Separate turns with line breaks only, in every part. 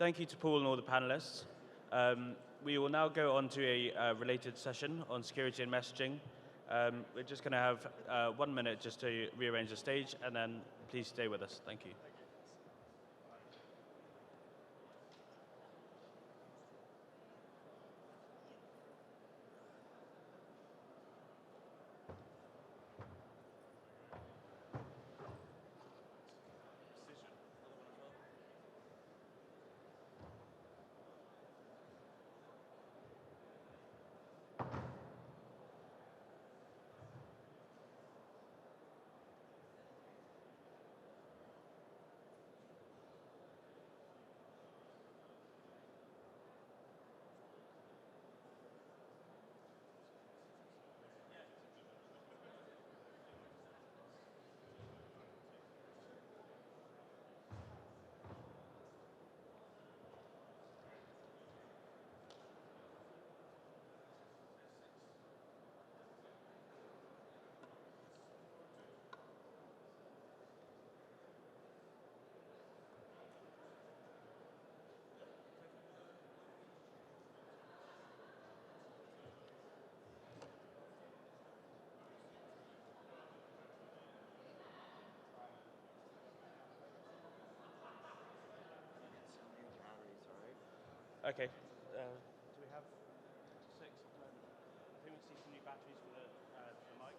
Thank you to Paul and all the panelists. We will now go on to a related session on security and messaging. We're just going to have 1 minute just to rearrange the stage, and then please stay with us. Thank you. Okay. Do we have 6 at the moment? I think we see some new batteries for the mics.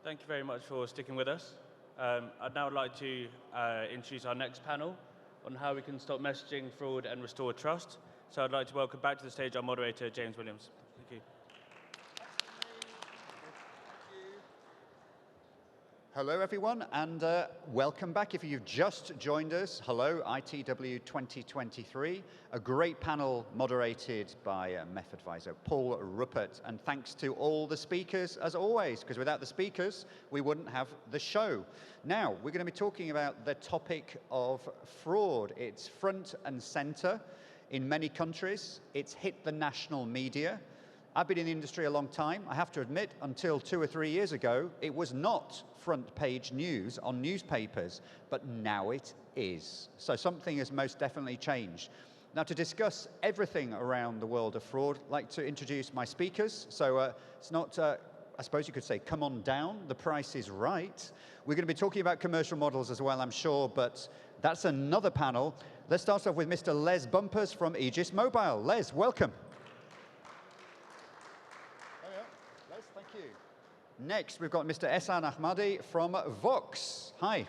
Thank you very much for sticking with us. I'd now like to introduce our next panel on how we can stop messaging fraud and restore trust. So I'd like to welcome back to the stage our moderator, James Williams. Thank you.
Hello, everyone, and welcome back. If you've just joined us, hello, ITW 2023, a great panel moderated by MEF advisor Paul Ruppert, and thanks to all the speakers, as always, because without the speakers, we wouldn't have the show. Now, we're going to be talking about the topic of fraud. It's front and center in many countries. It's hit the national media. I've been in the industry a long time. I have to admit, until 2 or 3 years ago, it was not front page news on newspapers, but now it is. So something has most definitely changed. Now, to discuss everything around the world of fraud, I'd like to introduce my speakers. So it's not, I suppose you could say, come on down, the price is right. We're going to be talking about commercial models as well, I'm sure, but that's another panel. Let's start off with Mr. Les Bumpers from Aegis Mobile. Les, welcome. Next, we've got Mr. Ehsan Ahmadi from Vox. Hi.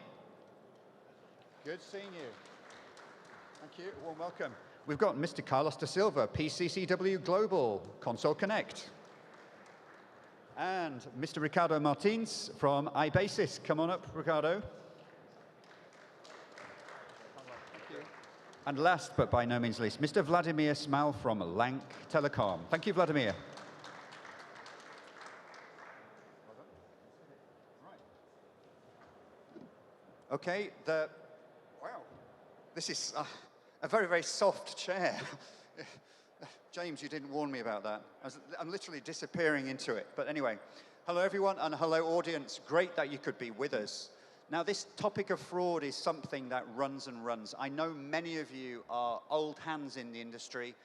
Good seeing you. Thank you. Warm welcome. We've got Mr. Carlos da Silva, PCCW Global, Console Connect. And Mr. Ricardo Martins from iBasis. Come on up, Ricardo. And last, but by no means least, Mr. Vladimir Smal from Lank Telecom. Thank you, Vladimir. Okay, wow, this is a very, very soft chair. James, you didn't warn me about that. I'm literally disappearing into it. But anyway, hello everyone and hello audience. Great that you could be with us. Now this topic of fraud is something that runs and runs. I know many of you are old hands in the industry.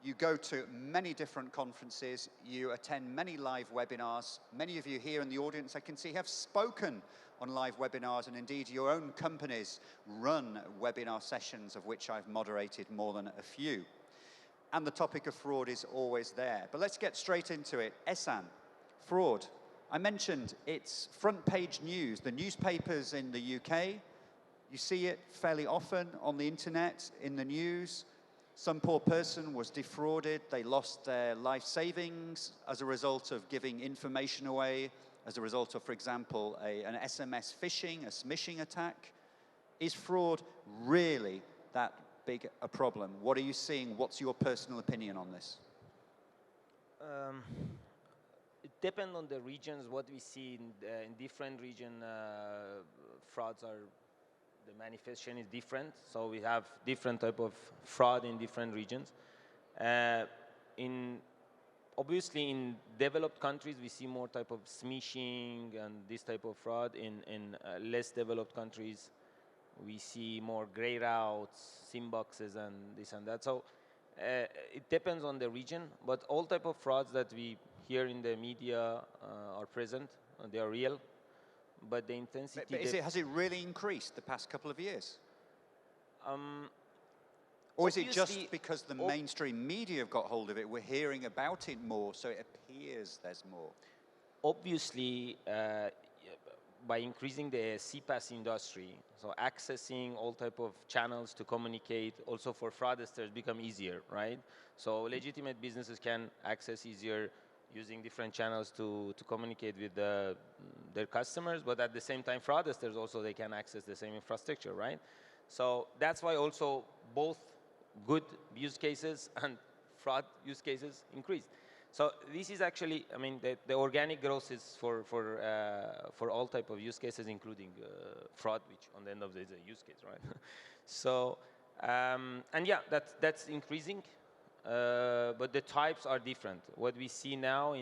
You go to many different conferences, you attend many live webinars. Many of you here in the audience, I can see, have spoken on live webinars, and indeed your own companies run webinar sessions, of which I've moderated more than a few. And the topic of fraud is always there. But let's get straight into it. Ehsan, fraud. I mentioned it's front page news. The newspapers in the UK, you see it fairly often on the internet, in the news. Some poor person was defrauded. They lost their life savings as a result of giving information away, as a result of, for example, an SMS phishing, a smishing attack. Is fraud really that big a problem? What are you seeing? What's your personal opinion on this?
It depends on the regions. What we see in different regions, frauds are, the manifestation is different. So we have different type of fraud in different regions. Obviously, in developed countries, we see more type of smishing and this type of fraud. In less developed countries, we see more gray routes, SIM boxes, and this and that. So it depends on the region, but all type of frauds that we hear in the media are present. They are real, but the intensity.
But has it really increased the past couple of years? Or is it just because the mainstream media have got hold of it, we're hearing about it more, so it appears there's more?
Obviously, by increasing the CPaaS industry, so accessing all type of channels to communicate, also for fraudsters become easier, right? So legitimate businesses can access easier using different channels to communicate with their customers, but at the same time, fraudsters also, they can access the same infrastructure, right? So that's why also both good use cases and fraud use cases increase. So this is actually, I mean, the organic growth is for all type of use cases, including fraud, which on the end of the day is a use case, right? So, and yeah, that's increasing, but the types are different. What we see now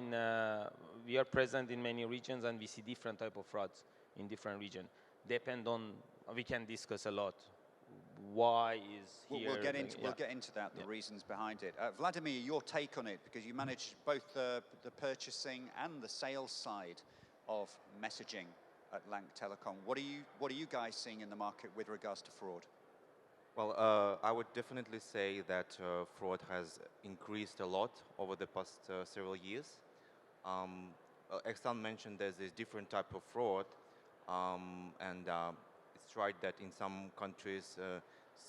we are present in many regions, and we see different type of frauds in different regions. Depend on, we can discuss a lot. Why is here?
We'll get into that, the reasons behind it. Vladimir, your take on it, because you manage both the purchasing and the sales side of messaging at Lank Telecom. What are you guys seeing in the market with regards to fraud?
Well, I would definitely say that fraud has increased a lot over the past several years. Ehsan mentioned there's this different type of fraud, and it's right that in some countries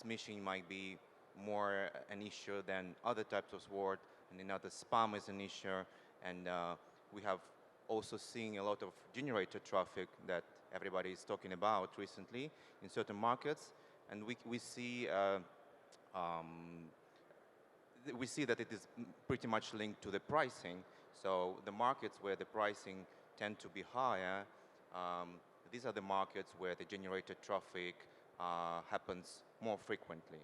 smishing might be more an issue than other types of fraud, and in other spam is an issue, and we have also seen a lot of generated traffic that everybody is talking about recently in certain markets, and we see that it is pretty much linked to the pricing. So the markets where the pricing tend to be higher, these are the markets where the generated traffic happens more frequently.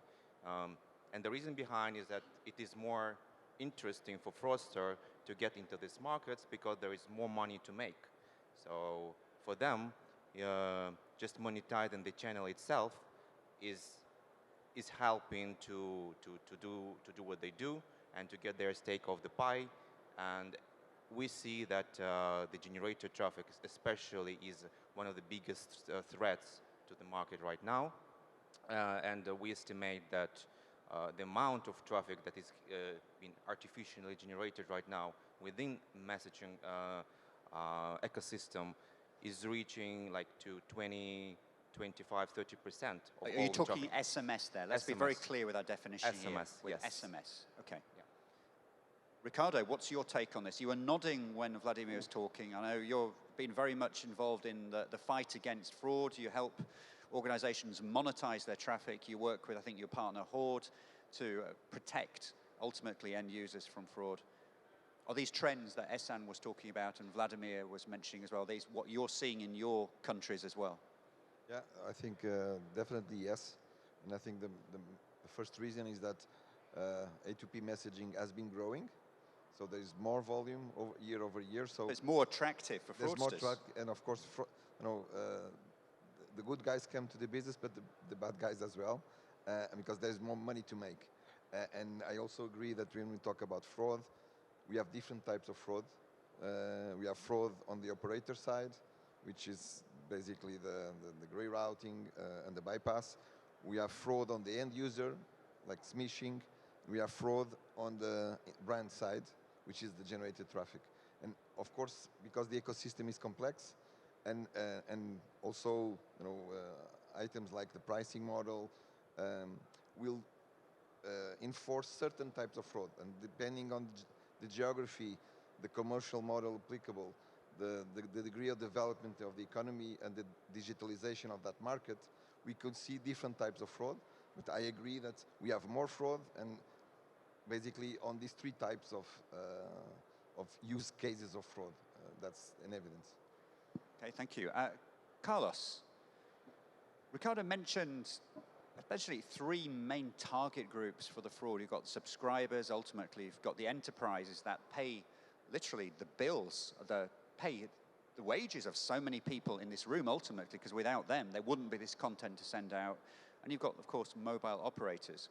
And the reason behind is that it is more interesting for fraudster to get into these markets because there is more money to make. So for them, just monetizing the channel itself is helping to do what they do and to get their stake of the pie. And we see that the generated traffic especially is one of the biggest threats to the market right now. And we estimate that the amount of traffic that is being artificially generated right now within messaging ecosystem is reaching like to 20 25, 30% of
Are
all
you
the
talking
traffic.
SMS there? Let's be very
SMS.
clear with our definition here.
SMS,
With
yes.
SMS, okay. Ricardo, what's your take on this? You were nodding when Vladimir was talking. I know you've been very much involved in the fight against fraud. You help organizations monetize their traffic. You work with, I think, your partner Horde to protect, ultimately, end users from fraud. Are these trends that Ehsan was talking about and Vladimir was mentioning as well, these what you're seeing in your countries as well?
Yeah, I think definitely yes. And I think the first reason is that A2P messaging has been growing. So there is more volume year over year. So
it's more attractive for fraudsters.
There's more and of course, the good guys come to the business, but the bad guys as well, because there's more money to make. And I also agree that when we talk about fraud, we have different types of fraud. We have fraud on the operator side, which is basically the gray routing and the bypass. We have fraud on the end user, like smishing. We have fraud on the brand side, which is the generated traffic. And of course, because the ecosystem is complex, and also items like the pricing model will enforce certain types of fraud. And depending on the geography, the commercial model applicable, the degree of development of the economy and the digitalization of that market, we could see different types of fraud. But I agree that we have more fraud, and basically on these three types of use cases of fraud. That's an evidence.
Okay, thank you. Carlos, Ricardo mentioned especially three main target groups for the fraud. You've got subscribers, ultimately. You've got the enterprises that pay literally the bills, pay the wages of so many people in this room, ultimately, because without them, there wouldn't be this content to send out. And you've got, of course, mobile operators.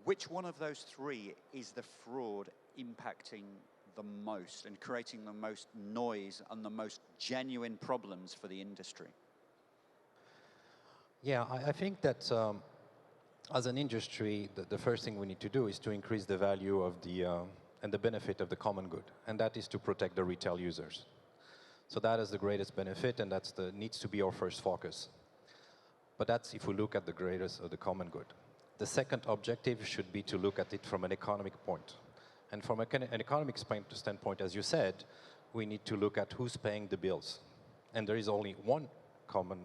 Which one of those three is the fraud impacting the most and creating the most noise and the most genuine problems for the industry?
Yeah, I think that as an industry, the first thing we need to do is to increase the value of and the benefit of the common good, and that is to protect the retail users. So that is the greatest benefit, and that's needs to be our first focus. But that's if we look at the greatest of the common good. The second objective should be to look at it from an economic point. And from an economic standpoint, as you said, we need to look at who's paying the bills. And there is only one common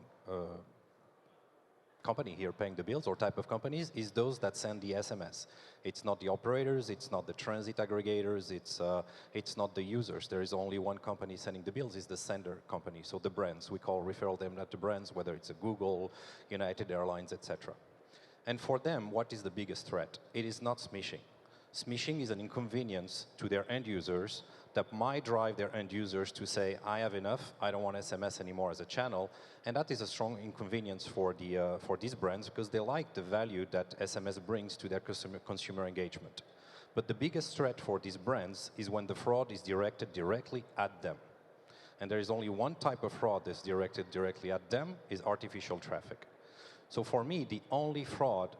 company here paying the bills, or type of companies, is those that send the SMS. It's not the operators, it's not the transit aggregators, it's not the users. There is only one company sending the bills, is the sender company. So the brands, we refer them to brands, whether it's a Google, United Airlines, etc. And for them, what is the biggest threat? It is not smishing. Smishing is an inconvenience to their end users that might drive their end users to say, I have enough, I don't want SMS anymore as a channel. And that is a strong inconvenience for these brands, because they like the value that SMS brings to their consumer engagement. But the biggest threat for these brands is when the fraud is directed directly at them. And there is only one type of fraud that's directed directly at them, is artificial traffic. So for me, the only fraud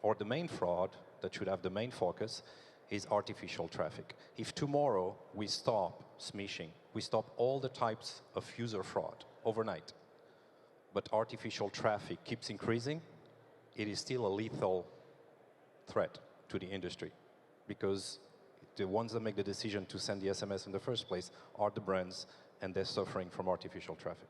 or the main fraud that should have the main focus is artificial traffic. If tomorrow we stop smishing, we stop all the types of user fraud overnight, but artificial traffic keeps increasing, it is still a lethal threat to the industry, because the ones that make the decision to send the SMS in the first place are the brands, and they're suffering from artificial traffic.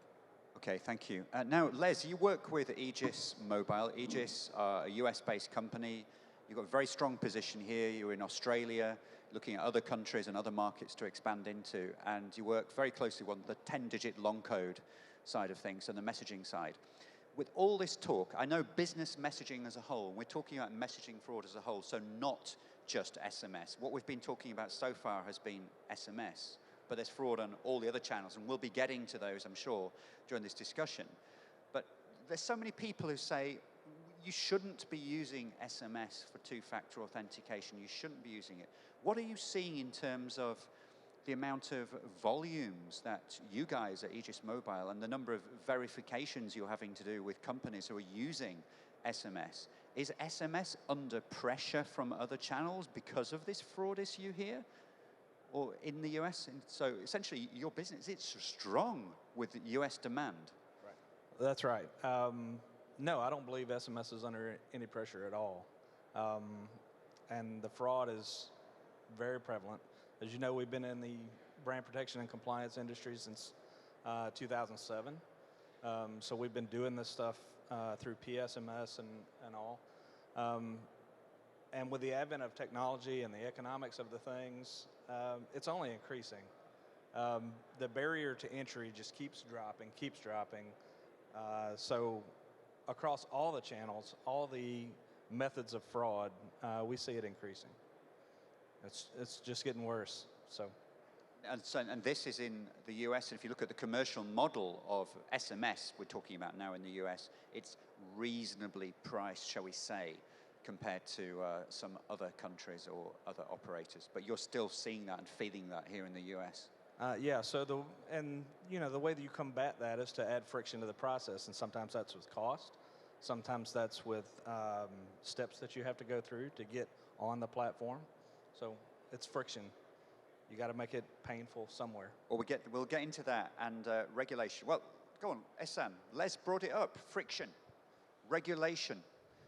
Okay, thank you. Now, Les, you work with Aegis Mobile. Aegis, a US-based company. You've got a very strong position here. You're in Australia, looking at other countries and other markets to expand into, and you work very closely on the 10-digit long code side of things and the messaging side. With all this talk, I know business messaging as a whole, we're talking about messaging fraud as a whole, so not just SMS. What we've been talking about so far has been SMS, but there's fraud on all the other channels, and we'll be getting to those, I'm sure, during this discussion. But there's so many people who say, you shouldn't be using SMS for two-factor authentication. You shouldn't be using it. What are you seeing in terms of the amount of volumes that you guys at Aegis Mobile and the number of verifications you're having to do with companies who are using SMS? Is SMS under pressure from other channels because of this fraud issue here? Or in the US? And so essentially, your business, it's strong with US demand.
That's right. No, I don't believe SMS is under any pressure at all. And the fraud is very prevalent. As you know, we've been in the brand protection and compliance industry since 2007. So we've been doing this stuff through PSMS and all. And with the advent of technology and the economics of the things, it's only increasing. The barrier to entry just keeps dropping. So across all the channels, all the methods of fraud, we see it increasing. It's just getting worse. So.
And this is in the US, and if you look at the commercial model of SMS we're talking about now in the US, it's reasonably priced, shall we say, compared to some other countries or other operators. But you're still seeing that and feeling that here in the US.
Yeah, so the way that you combat that is to add friction to the process, and sometimes that's with cost, sometimes that's with steps that you have to go through to get on the platform. So it's friction. You got to make it painful somewhere.
Well, we'll get into that and regulation. Well, go on, Ehsan. Les brought it up. Friction, regulation.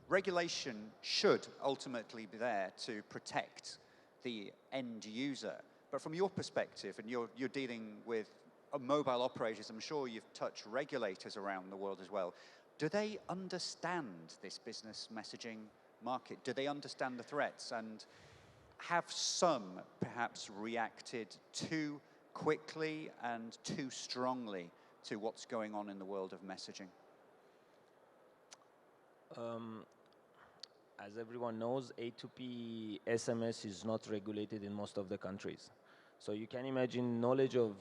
Regulation should ultimately be there to protect the end user. But from your perspective, and you're dealing with mobile operators, I'm sure you've touched regulators around the world as well. Do they understand this business messaging market? Do they understand the threats? And have some perhaps reacted too quickly and too strongly to what's going on in the world of messaging?
As everyone knows, A2P SMS is not regulated in most of the countries. So you can imagine knowledge of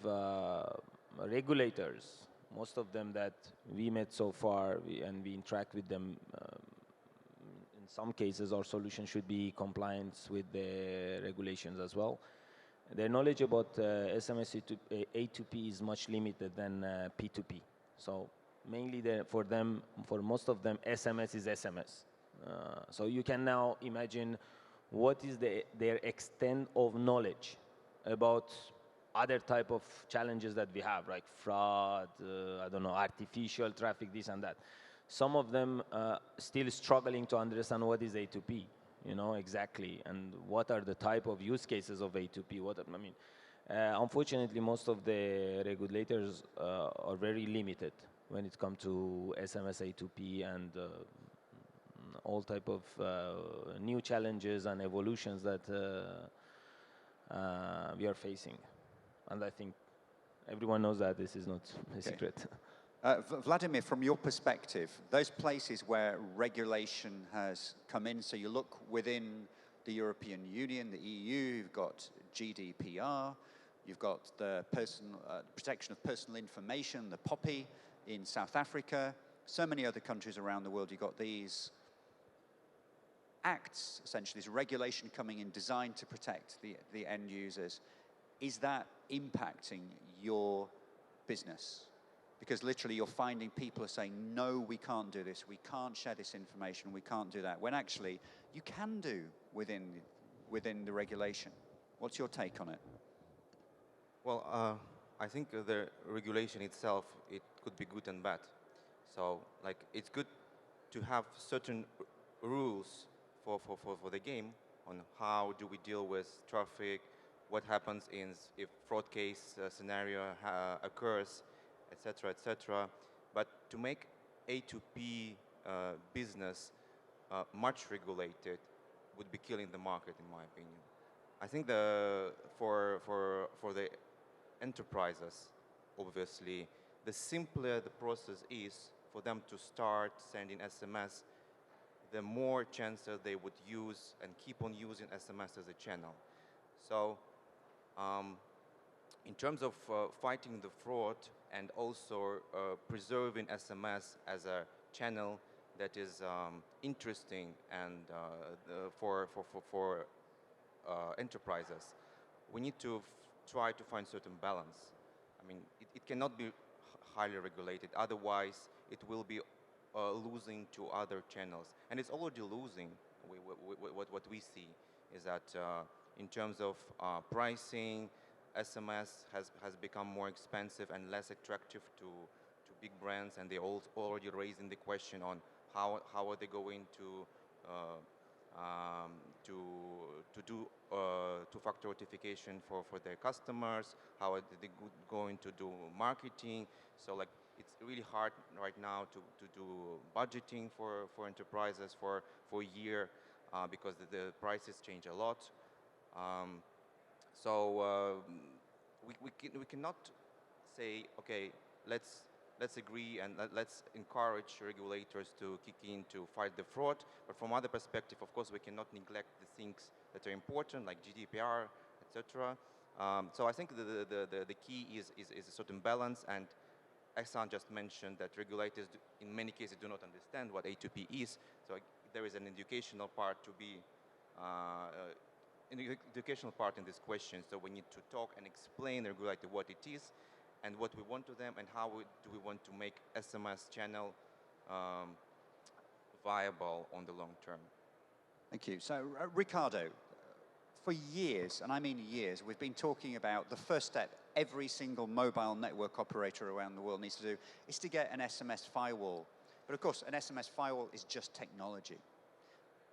regulators, most of them that we met so far, and we interact with them. In some cases, our solution should be compliant with the regulations as well. Their knowledge about SMS A2P is much limited than P2P. So mainly for most of them, SMS is SMS. So you can now imagine what is their extent of knowledge about other type of challenges that we have, like fraud, I don't know, artificial traffic, this and that. Some of them still struggling to understand what is A2P, exactly, and what are the type of use cases of A2P. Unfortunately, most of the regulators are very limited when it comes to SMS A2P and all type of new challenges and evolutions that we are facing. And I think everyone knows that this is not a secret.
Vladimir, from your perspective, those places where regulation has come in, so you look within the European Union, the EU, you've got GDPR, you've got the protection of personal information, the POPI in South Africa, so many other countries around the world, you've got these acts, essentially, this regulation coming in designed to protect the end users. Is that impacting your business? Because literally you're finding people are saying, no, we can't do this, we can't share this information, we can't do that, when actually you can do within the regulation. What's your take on it?
Well, I think the regulation itself, it could be good and bad. So, like, it's good to have certain rules for the game on how do we deal with traffic, what happens if fraud case scenario occurs, etc., etc. But to make A2P business much regulated would be killing the market, in my opinion. I think for the enterprises, obviously, the simpler the process is for them to start sending SMS, the more chances they would use and keep on using SMS as a channel. So in terms of fighting the fraud and also preserving SMS as a channel that is interesting and for enterprises, we need to try to find certain balance. I mean, it cannot be highly regulated, otherwise it will be losing to other channels. And it's already losing. What we see is that in terms of pricing, SMS has become more expensive and less attractive to big brands, and they're already raising the question on how are they going to do two-factor authentication for their customers, how are they going to do marketing. So like it's really hard right now to do budgeting for enterprises for a year because the prices change a lot. We cannot say, okay, let's agree and let's encourage regulators to kick in to fight the fraud. But from other perspective, of course, we cannot neglect the things that are important, like GDPR, etc. So I think the key is a certain balance. And Ehsan just mentioned that regulators, in many cases, do not understand what A2P is. So there is an educational part to be educational part in this question. So we need to talk and explain the regulator what it is and what we want to them and how do we want to make SMS channel viable on the long term.
Thank you. So, Ricardo, for years, and I mean years, we've been talking about the first step every single mobile network operator around the world needs to do is to get an SMS firewall. But of course, an SMS firewall is just technology.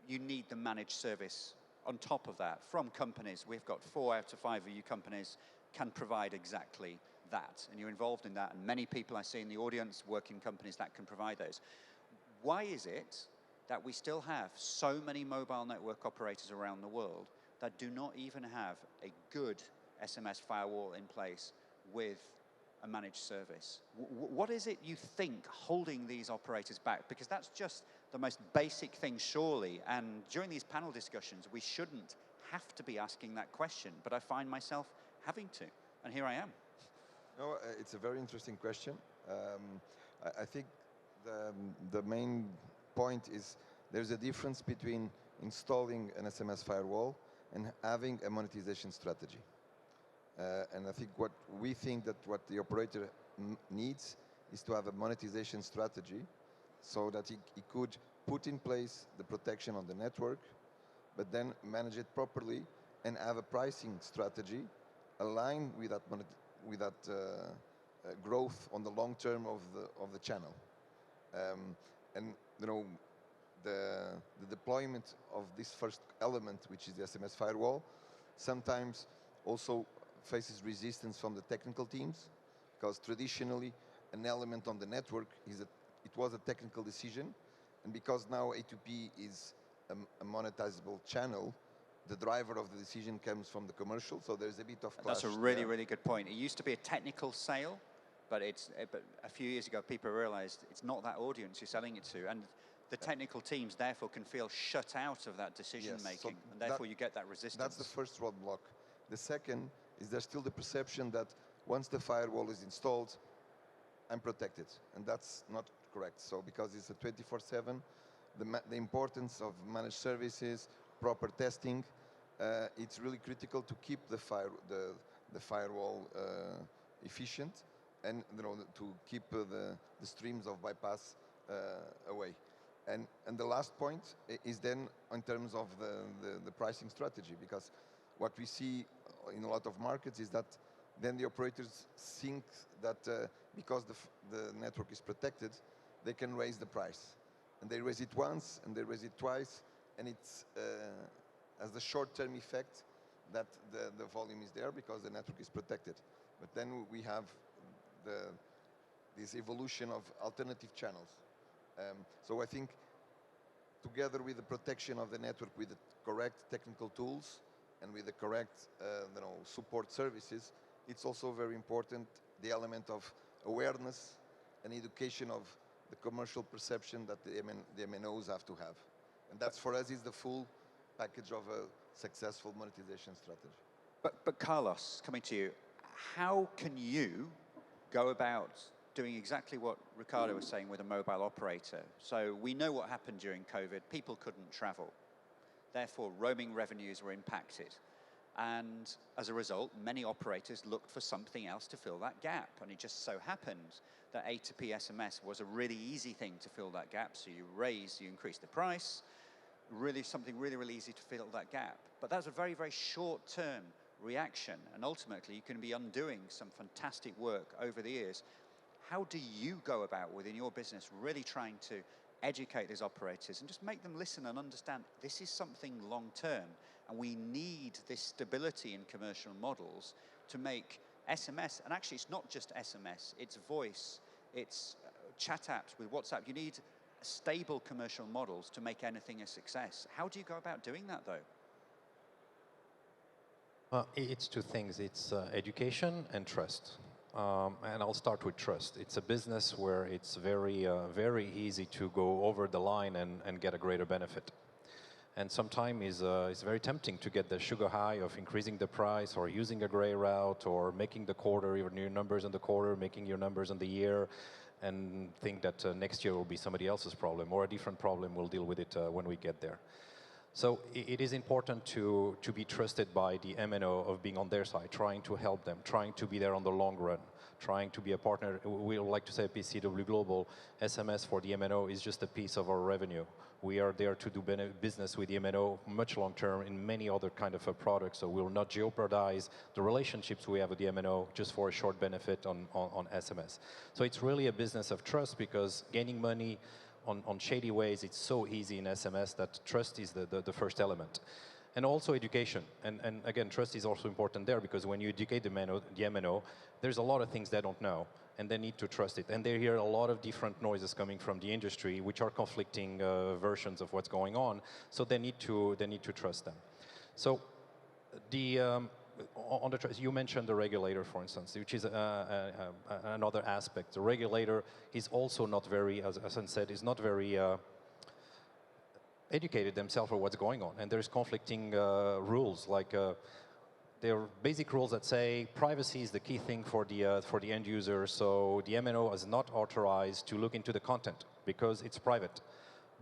You need the managed service on top of that from companies. We've got 4 out of 5 of you companies can provide exactly that. And you're involved in that. And many people I see in the audience work in companies that can provide those. Why is it that we still have so many mobile network operators around the world that do not even have a good SMS firewall in place with a managed service? What is it you think holding these operators back? Because that's just the most basic thing, surely. And during these panel discussions, we shouldn't have to be asking that question, but I find myself having to, and here I am.
No, it's a very interesting question. I think the main point is there's a difference between installing an SMS firewall and having a monetization strategy. And I think what the operator needs is to have a monetization strategy so that he could put in place the protection on the network, but then manage it properly and have a pricing strategy aligned with that growth on the long term of the channel. And you know, the deployment of this first element, which is the SMS firewall, sometimes also faces resistance from the technical teams, because traditionally an element on the network it was a technical decision, and because now A2P is a monetizable channel, the driver of the decision comes from the commercial, so there's a bit of clash.
That's a really, really good point. It used to be a technical sale, but a few years ago people realized it's not that audience you're selling it to, and the technical teams therefore can feel shut out of that decision making, and therefore you get that resistance.
That's the first roadblock. The second is there's still the perception that once the firewall is installed, I'm protected, and that's not correct. So because it's a 24/7, the importance of managed services, proper testing, it's really critical to keep the firewall efficient, and to keep the streams of bypass away. And the last point is then in terms of the pricing strategy, because what we see in a lot of markets is that then the operators think that because the network is protected, they can raise the price. And they raise it once, and they raise it twice, and it's as the short-term effect that the volume is there because the network is protected. But then we have this evolution of alternative channels. So I think together with the protection of the network with the correct technical tools and with the correct support services, it's also very important the element of awareness and education of the commercial perception that the MNOs have to have. And that's for us is the full package of a successful monetization strategy.
But Carlos, coming to you, how can you go about doing exactly what Ricardo was saying with a mobile operator? So we know what happened during COVID. People couldn't travel. Therefore, roaming revenues were impacted. And as a result, many operators looked for something else to fill that gap. And it just so happened that A2P SMS was a really easy thing to fill that gap. So you increase the price, something really easy to fill that gap. But that's a very, very short-term reaction. And ultimately, you can be undoing some fantastic work over the years. how do you go about within your business really trying to educate these operators and just make them listen and understand this is something long term, and we need this stability in commercial models to make SMS, and actually it's not just SMS, it's voice, it's chat apps with WhatsApp. You need stable commercial models to make anything a success. How do you go about doing that though?
It's two things. It's education and trust. And I'll start with trust. It's a business where it's very easy to go over the line and get a greater benefit. And sometimes it's very tempting to get the sugar high of increasing the price or using a gray route or making the quarter, even your numbers in the quarter, making your numbers in the year, and think that next year will be somebody else's problem or a different problem. We'll deal with it when we get there. So it is important to be trusted by the MNO of being on their side, trying to help them, trying to be there on the long run, trying to be a partner. We like to say at PCW Global, SMS for the MNO is just a piece of our revenue. We are there to do business with the MNO much long term in many other kind of products, so we'll not jeopardize the relationships we have with the MNO just for a short benefit on SMS. So it's really a business of trust, because gaining money on shady ways, it's so easy in SMS that trust is the first element. And also education. And again, trust is also important there, because when you educate the MNO, there's a lot of things they don't know, and they need to trust it. And they hear a lot of different noises coming from the industry, which are conflicting versions of what's going on, so they need to trust them. So on the trust, you mentioned the regulator, for instance, which is another aspect. The regulator is also not very, as I said, is not very educated themselves on what's going on. And there's conflicting rules, like there are basic rules that say privacy is the key thing for the end user, so the MNO is not authorized to look into the content because it's private.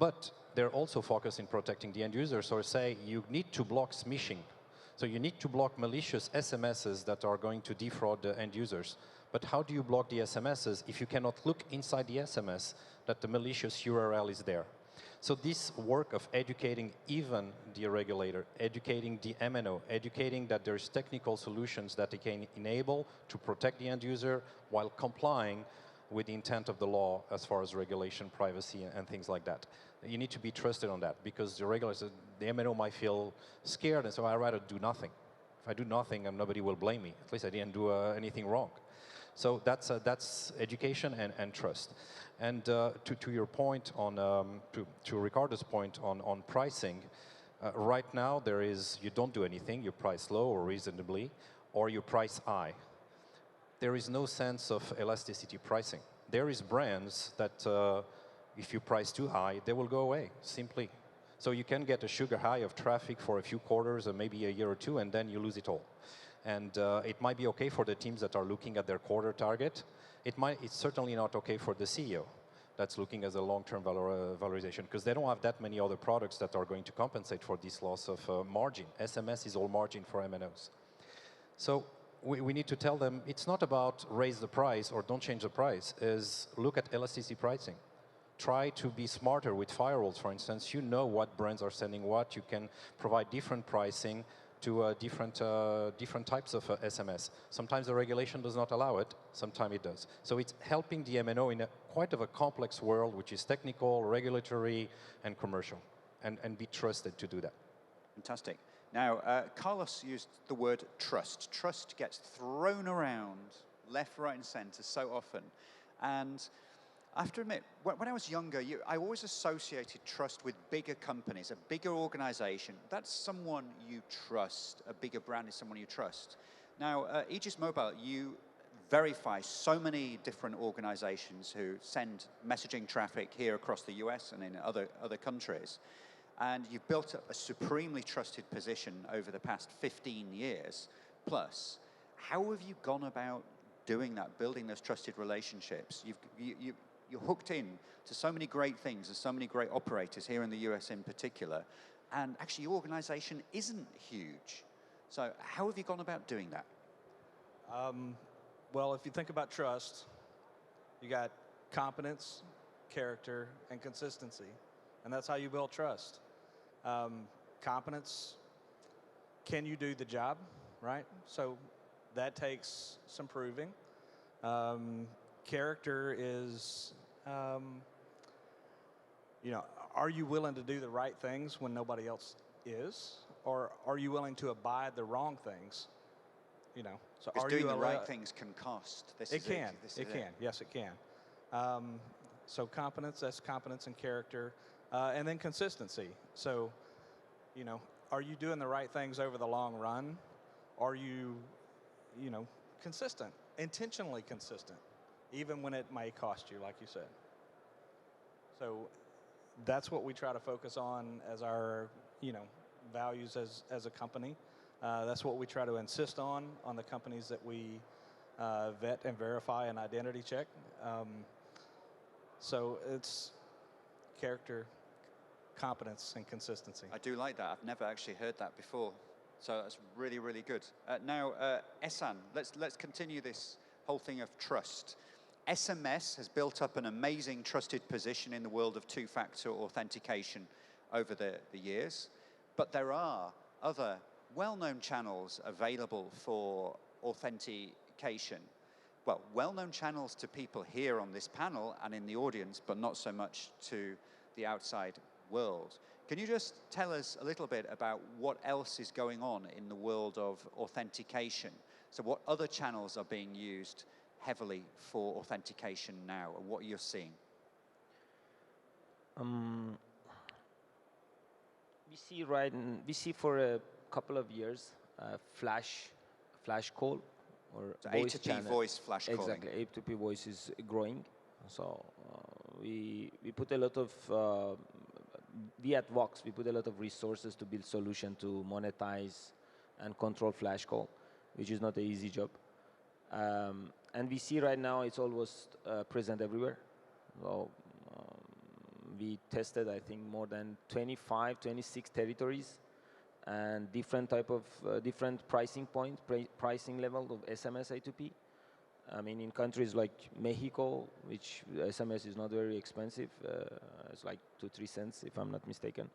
But they're also focused in protecting the end user, so say you need to block smishing. So you need to block malicious SMSs that are going to defraud the end users. But how do you block the SMSs if you cannot look inside the SMS that the malicious URL is there? So this work of educating even the regulator, educating the MNO, educating that there's technical solutions that they can enable to protect the end user while complying with the intent of the law as far as regulation, privacy, and things like that. You need to be trusted on that, because the regulators, the MNO might feel scared, and so I'd rather do nothing. If I do nothing, nobody will blame me. At least I didn't do anything wrong. So that's education and trust. And to your point on, to Ricardo's point on pricing, right now there is, you don't do anything, you price low or reasonably, or you price high. There is no sense of elasticity pricing. There is brands that if you price too high, they will go away, simply. So you can get a sugar high of traffic for a few quarters or maybe a year or two, and then you lose it all. And it might be okay for the teams that are looking at their quarter target. It's certainly not okay for the CEO that's looking at a long-term valorization, because they don't have that many other products that are going to compensate for this loss of margin. SMS is all margin for MNOs. So we need to tell them it's not about raise the price or don't change the price, is look at elasticity pricing. Try to be smarter with firewalls, for instance. You know what brands are sending what. You can provide different pricing to different types of SMS. Sometimes the regulation does not allow it, sometimes it does. So it's helping the MNO in quite of a complex world, which is technical, regulatory, and commercial, and be trusted to do that. Fantastic.
Now, Carlos used the word trust. Trust gets thrown around left, right, and center so often. And I have to admit, when I was younger, I always associated trust with bigger companies, a bigger organization. That's someone you trust. A bigger brand is someone you trust. Now, Aegis Mobile, you verify so many different organizations who send messaging traffic here across the US and in other countries. And you've built up a supremely trusted position over the past 15 years plus. How have you gone about doing that, building those trusted relationships? You're hooked in to so many great things, there's so many great operators here in the US in particular, and actually your organization isn't huge. So how have you gone about doing that?
Well, if you think about trust, you got competence, character, and consistency. And that's how you build trust. Competence, can you do the job, right? So that takes some proving. character is, you know, are you willing to do the right things when nobody else is, or are you willing to abide the wrong things? You know, so
Because
are
doing
you
the right things can cost. This
It
is
can.
This
It
is
can. Yes, it can. So competence, that's competence and character, and then consistency. So, you know, are you doing the right things over the long run? Are you, you know, consistent, intentionally consistent, even when it may cost you, like you said? So that's what we try to focus on as our, you know, values as a company. That's what we try to insist on the companies that we vet and verify and identity check. So it's character, competence, and consistency.
I do like that. I've never actually heard that before. So that's really, really good. Now, Ehsan, let's continue this whole thing of trust. SMS has built up an amazing trusted position in the world of two-factor authentication over the years, but there are other well-known channels available for authentication. Well, well-known channels to people here on this panel and in the audience, but not so much to the outside world. Can you just tell us a little bit about what else is going on in the world of authentication? So what other channels are being used heavily for authentication now, and what you're seeing?
We see for a couple of years flash call or
So
voice
A2P
channel.
voice flash calling.
Exactly, A2P voice is growing. So we put a lot of we at Vox, we put a lot of resources to build solution to monetize and control flash call, which is not an easy job. And we see right now it's almost present everywhere. So we tested, I think, more than 25, 26 territories and different type of different pricing point, pricing level of SMS A2P. I mean, in countries like Mexico, which SMS is not very expensive, it's like 2-3 cents, if I'm not mistaken.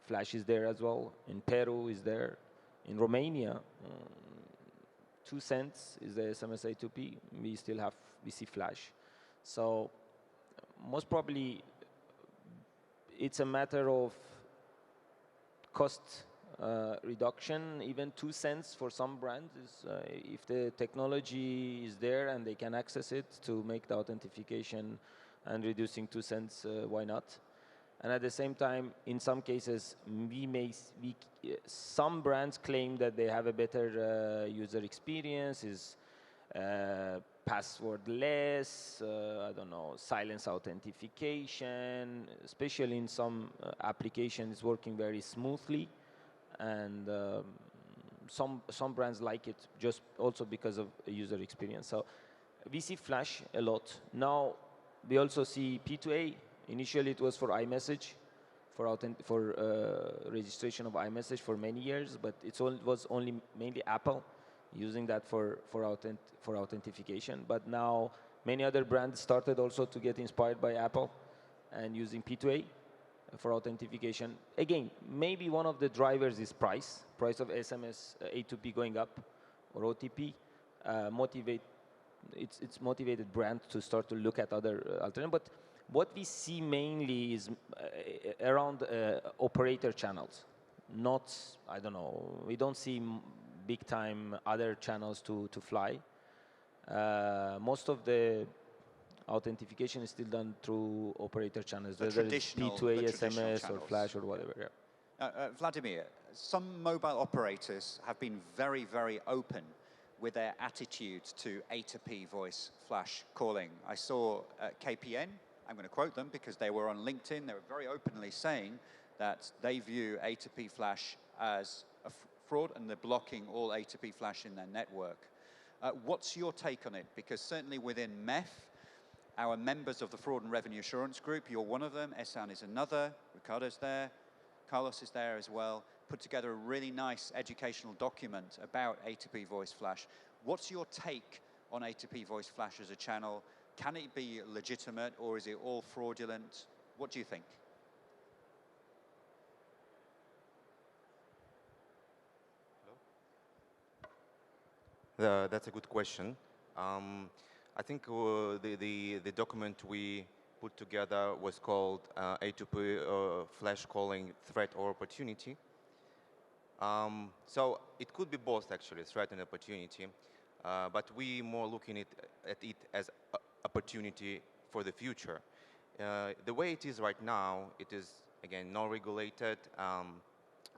Flash is there as well. In Peru is there. In Romania, 2 cents is the SMS A2P. We see Flash. So most probably, it's a matter of cost reduction. Even 2 cents for some brands is, if the technology is there and they can access it to make the authentication and reducing 2 cents, why not? And at the same time, in some cases, some brands claim that they have a better user experience, is passwordless, I don't know, silence authentication, especially in some applications working very smoothly. And some brands like it just also because of user experience. So we see Flash a lot. Now we also see P2A. Initially it was for iMessage, for registration of iMessage for many years, but it was only mainly Apple using that for authentication. But now many other brands started also to get inspired by Apple and using P2A for authentication. Again, maybe one of the drivers is price of SMS A2P going up, or OTP. It's motivated brands to start to look at other alternatives. But what we see mainly is around operator channels. Not, I don't know, we don't see big time other channels to fly. Most of the authentication is still done through operator channels, whether it's P2A, SMS, or Flash, or whatever. Yeah.
Vladimir, some mobile operators have been very, very open with their attitude to A2P voice flash calling. I saw KPN, I'm going to quote them because they were on LinkedIn, they were very openly saying that they view A2P flash as a fraud and they're blocking all A2P flash in their network. What's your take on it? Because certainly within MEF, our members of the Fraud and Revenue Assurance Group, you're one of them, Ehsan is another, Ricardo's there, Carlos is there as well, put together a really nice educational document about A2P voice flash. What's your take on A2P voice flash as a channel? Can it be legitimate or is it all fraudulent? What do you think?
That's a good question. I think the document we put together was called A2P flash calling threat or opportunity. So it could be both actually, threat and opportunity, but we more looking at it as an opportunity for the future. The way it is right now, it is again non-regulated.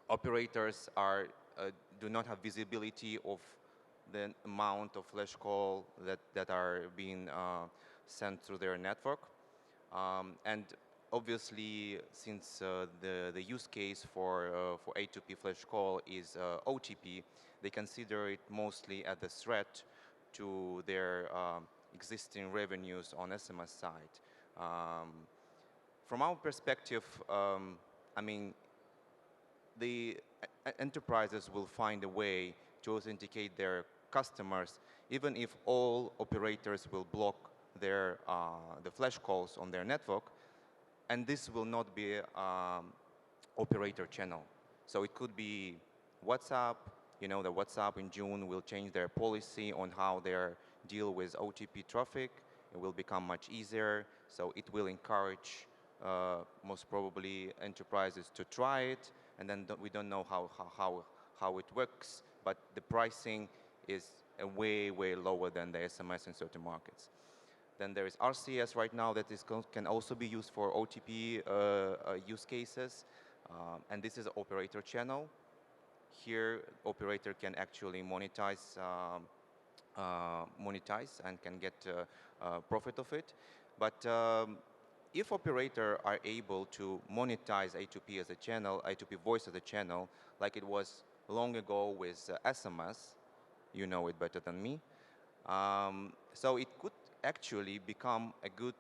Operators do not have visibility of the amount of flash call that are being sent through their network. And obviously, since the use case for A2P flash call is OTP, they consider it mostly as a threat to their existing revenues on SMS side. From our perspective, I mean, the enterprises will find a way to authenticate their customers, even if all operators will block the flash calls on their network, and this will not be operator channel. So it could be WhatsApp. You know, the WhatsApp in June will change their policy on how they deal with OTP traffic. It will become much easier. So it will encourage most probably enterprises to try it, and then we don't know how it works, but the pricing is way lower than the SMS in certain markets. Then there is RCS right now that can also be used for OTP use cases, and this is an operator channel. Here, operator can actually monetize and can get profit of it. But if operator are able to monetize A2P as a channel, A2P voice as a channel, like it was long ago with SMS, you know it better than me. So it could actually become a good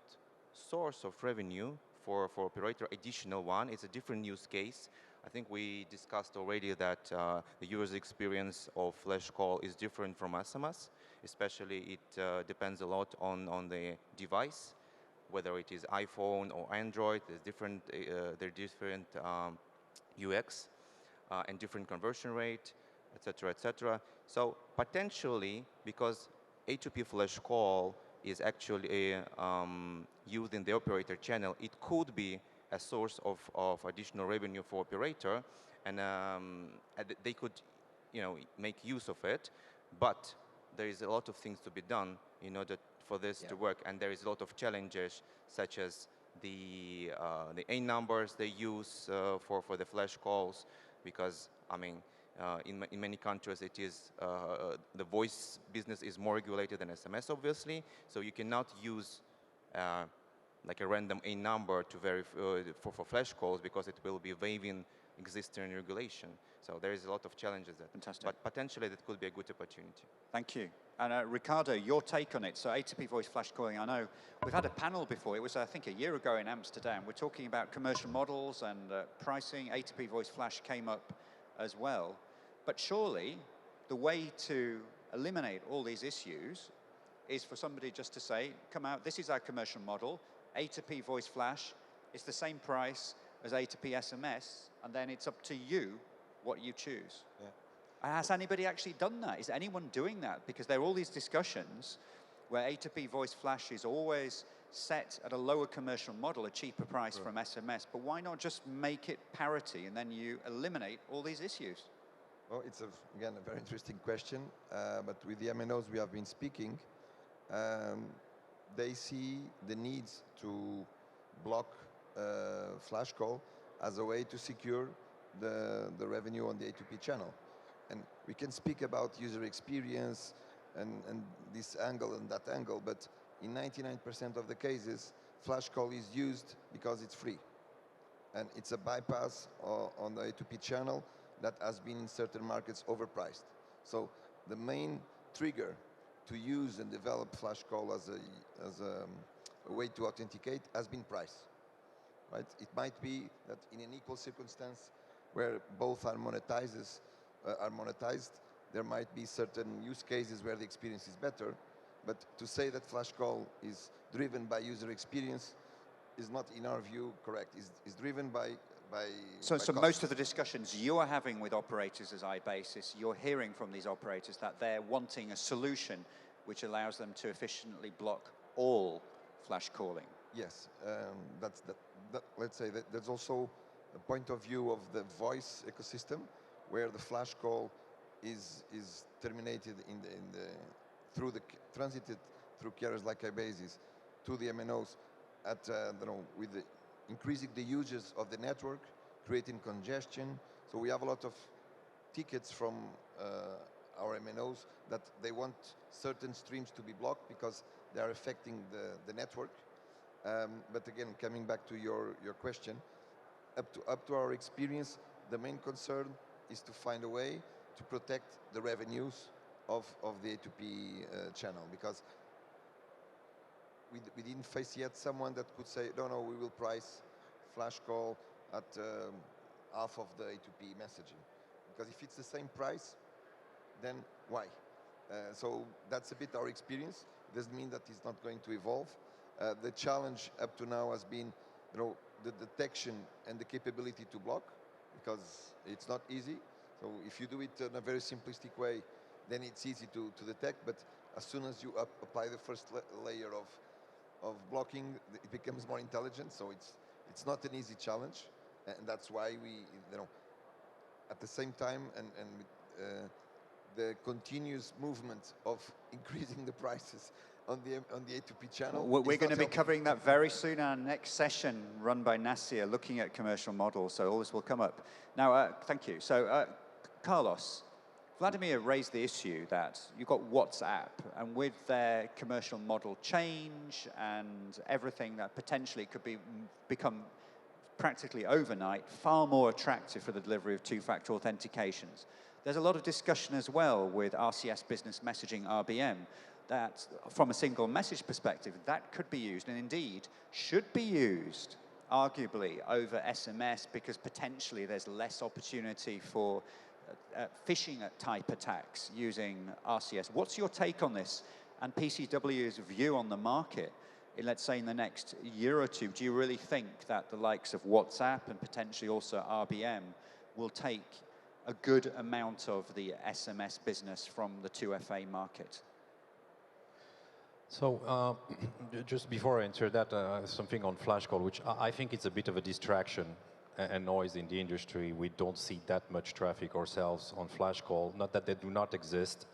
source of revenue for operator, additional one. It's a different use case. I think we discussed already that the user experience of flash call is different from SMS, especially it depends a lot on the device, whether it is iPhone or Android. There's different, UX and different conversion rate, etc., etc. So potentially, because A2P flash call is actually used in the operator channel, it could be a source of additional revenue for operator, and they could, make use of it. But there is a lot of things to be done in order for this to work, and there is a lot of challenges, such as the A numbers they use for the flash calls, because I mean, in many countries, it is the voice business is more regulated than SMS, obviously. So you cannot use like a random A number to for flash calls, because it will be waiving existing regulation. So there is a lot of challenges there.
Fantastic.
But potentially, that could be a good opportunity.
Thank you. And Ricardo, your take on it. So A2P voice flash calling, I know we've had a panel before. It was, I think, a year ago in Amsterdam. We're talking about commercial models and pricing. A2P voice flash came up as well. But surely the way to eliminate all these issues is for somebody just to say, come out, this is our commercial model. A2P voice flash is the same price as A2P SMS, and then it's up to you what you choose. Yeah. Has anybody actually done that? Is anyone doing that? Because there are all these discussions where A2P voice flash is always set at a lower commercial model, a cheaper price from SMS, but why not just make it parity and then you eliminate all these issues?
Well, it's, again, a very interesting question, but with the MNOs we have been speaking, they see the needs to block flash call as a way to secure the revenue on the A2P channel. And we can speak about user experience and this angle and that angle, but in 99% of the cases, flash call is used because it's free. And it's a bypass on the A2P channel that has been in certain markets overpriced. So the main trigger to use and develop flash call as a way to authenticate has been price. Right? It might be that in an equal circumstance where both are monetized, there might be certain use cases where the experience is better, but to say that flash call is driven by user experience is not, in our view, correct. It's driven by
So most of the discussions you are having with operators as iBasis, you're hearing from these operators that they're wanting a solution which allows them to efficiently block all flash calling.
Yes, let's say that there's also a point of view of the voice ecosystem, where the flash call is terminated transited through carriers like iBasis to the MNOs at with increasing the uses of the network, creating congestion. So we have a lot of tickets from our MNOs that they want certain streams to be blocked because they are affecting the network. But again, coming back to your question, up to our experience, the main concern is to find a way to protect the revenues of the A2P channel, because we didn't face yet someone that could say, no, we will price flash call at half of the A2P messaging. Because if it's the same price, then why? So that's a bit our experience. It doesn't mean that it's not going to evolve. The challenge up to now has been, the detection and the capability to block, because it's not easy. So if you do it in a very simplistic way, then it's easy to detect. But as soon as you apply the first layer of blocking, it becomes more intelligent. So it's not an easy challenge, and that's why we, at the same time, and the continuous movement of increasing the prices on the A2P channel.
We're going to be covering that very soon in our next session run by Nasir, looking at commercial models. So all this will come up. Now, thank you. So, Carlos, Vladimir raised the issue that you've got WhatsApp, and with their commercial model change and everything that potentially could become practically overnight far more attractive for the delivery of two-factor authentications. There's a lot of discussion as well with RCS Business Messaging, RBM, that from a single message perspective, that could be used, and indeed should be used, arguably, over SMS, because potentially there's less opportunity for phishing type attacks using RCS. What's your take on this and PCW's view on the market? Let's say in the next year or two, do you really think that the likes of WhatsApp and potentially also RBM will take a good amount of the SMS business from the 2FA market?
So just before I answer that, something on flash call, which I think it's a bit of a distraction and noise in the industry. We don't see that much traffic ourselves on flash call. Not that they do not exist,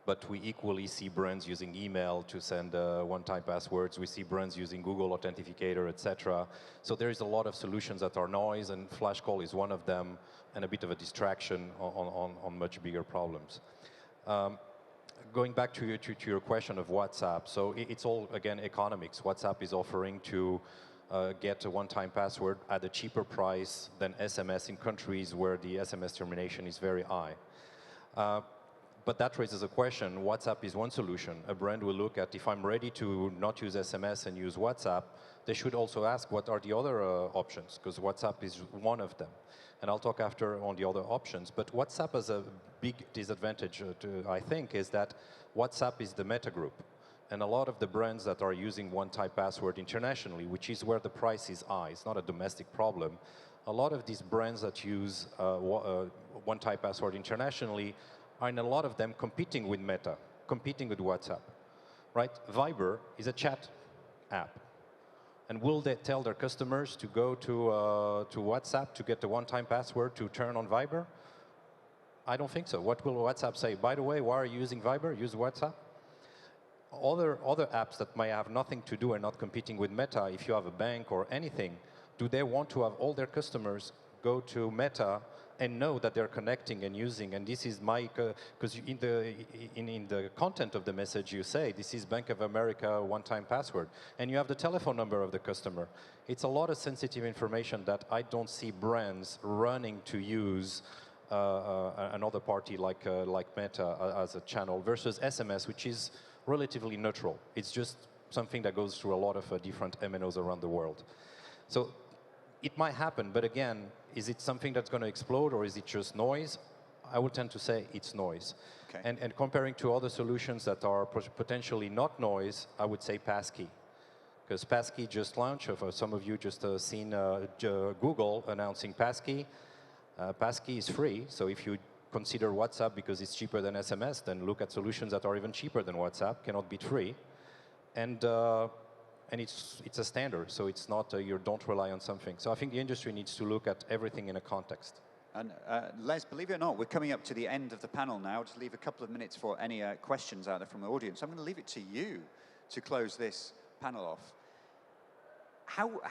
but we equally see brands using email to send one-time passwords. We see brands using Google Authenticator, etc. So there is a lot of solutions that are noise, and flash call is one of them, and a bit of a distraction on much bigger problems. Going back to your question of WhatsApp, so it's all, again, economics. WhatsApp is offering to get a one-time password at a cheaper price than SMS in countries where the SMS termination is very high. But that raises a question. WhatsApp is one solution. A brand will look at, if I'm ready to not use SMS and use WhatsApp, they should also ask what are the other options, because WhatsApp is one of them. And I'll talk after on the other options. But WhatsApp has a big disadvantage, I think, is that WhatsApp is the meta group. And a lot of the brands that are using one-time password internationally, which is where the price is high, it's not a domestic problem. A lot of these brands that use one-time password internationally are, in a lot of them, competing with Meta, competing with WhatsApp, right? Viber is a chat app. And will they tell their customers to go to WhatsApp to get the one-time password to turn on Viber? I don't think so. What will WhatsApp say? By the way, why are you using Viber? Use WhatsApp. Other apps that might have nothing to do and not competing with Meta, if you have a bank or anything, do they want to have all their customers go to Meta and know that they're connecting and using? And this is my, because in the content of the message you say, this is Bank of America one-time password, and you have the telephone number of the customer. It's a lot of sensitive information that I don't see brands running to use another party like Meta as a channel versus SMS, which is relatively neutral. It's just something that goes through a lot of different MNOs around the world. So it might happen, but again, is it something that's going to explode, or is it just noise? I would tend to say it's noise. Okay. And comparing to other solutions that are potentially not noise, I would say Passkey. Because Passkey just launched, some of you just seen Google announcing Passkey. Passkey is free, so if you consider WhatsApp because it's cheaper than SMS, then look at solutions that are even cheaper than WhatsApp, cannot be free. And it's a standard, so it's not you don't rely on something. So I think the industry needs to look at everything in a context.
And Les, believe it or not, we're coming up to the end of the panel now. Just leave a couple of minutes for any questions out there from the audience. I'm going to leave it to you to close this panel off. How,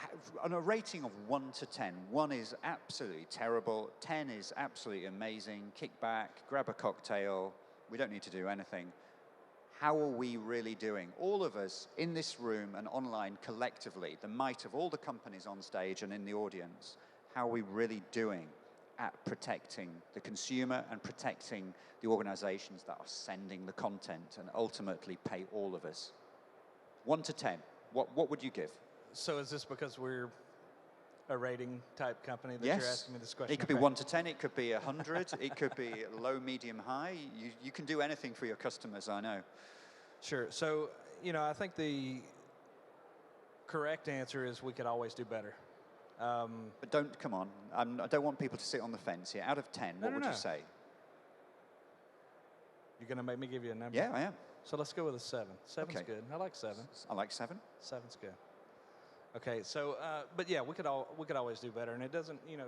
on a rating of 1 to 10, 1 is absolutely terrible, 10 is absolutely amazing, kick back, grab a cocktail, we don't need to do anything. How are we really doing? All of us in this room and online collectively, the might of all the companies on stage and in the audience, how are we really doing at protecting the consumer and protecting the organizations that are sending the content and ultimately pay all of us? 1 to 10, what would you give?
So is this because we're a rating type company that
Yes.
you're asking me this question?
It could be 1 to 10, it could be 100, it could be low, medium, high. You can do anything for your customers, I know.
Sure. So, you know, I think the correct answer is we could always do better.
But don't, come on, I don't want people to sit on the fence here. Out of 10, what would you say?
You're going to make me give you a number?
Yeah, I am.
So let's go with a 7. 7's
Okay.
good. I like 7.
I like 7.
7's good. Okay, so, but yeah, we could always do better, and it doesn't, you know,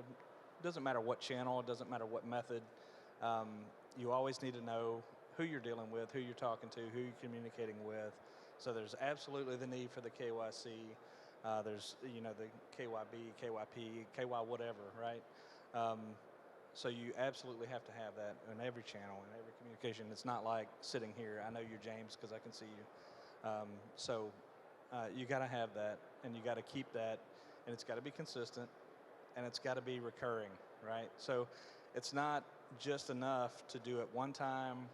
doesn't matter what channel, it doesn't matter what method. You always need to know who you're dealing with, who you're talking to, who you're communicating with. So there's absolutely the need for the KYC. There's, you know, the KYB, KYP, KY whatever, right? So you absolutely have to have that in every channel, in every communication. It's not like sitting here, I know you're James because I can see you. You got to have that, and you got to keep that, and it's got to be consistent, and it's got to be recurring, right? So it's not just enough to do it one time.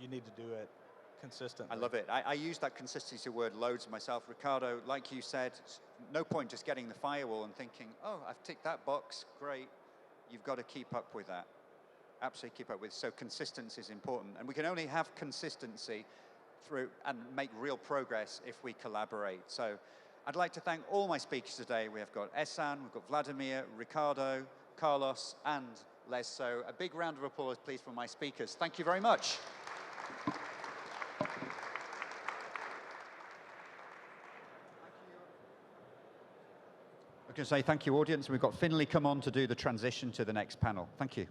You need to do it consistently.
I love it. I use that consistency word loads myself. Ricardo, like you said, no point just getting the firewall and thinking, oh, I've ticked that box, great. You've got to keep up with that. Absolutely keep up with. So consistency is important, and we can only have consistency through and make real progress if we collaborate. So I'd like to thank all my speakers today. We have got Ehsan, we've got Vladimir, Ricardo, Carlos, and Les. So a big round of applause, please, for my speakers. Thank you very much. I'm going to say thank you, audience. We've got Finley come on to do the transition to the next panel. Thank you.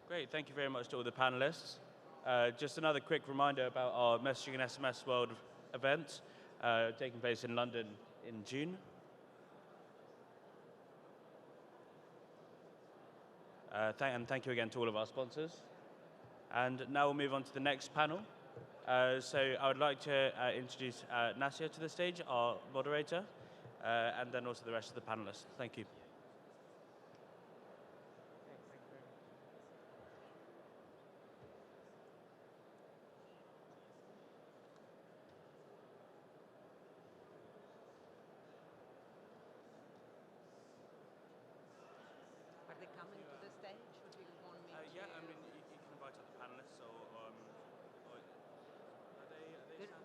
Great, thank you very much to all the panelists. Just another quick reminder about our Messaging and SMS World event taking place in London in June. And thank you again to all of our sponsors. And now we'll move on to the next panel. So I would like to introduce Nassia to the stage, our moderator, and then also the rest of the panelists. Thank you.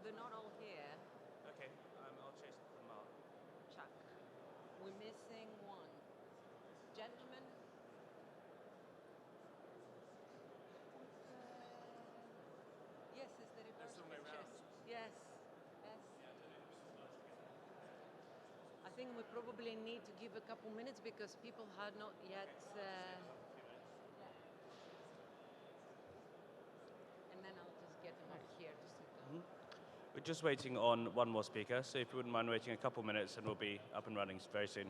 They're not all here.
Okay, I'll chase them out.
Chuck, we're missing one. Gentlemen? Yes, it's the reverse pictures. Yes, yes. I think we probably need to give a couple minutes because people had not yet... And then I'll just get them up here to sit down.
We're just waiting on one more speaker, so if you wouldn't mind waiting a couple minutes, and we'll be up and running very soon.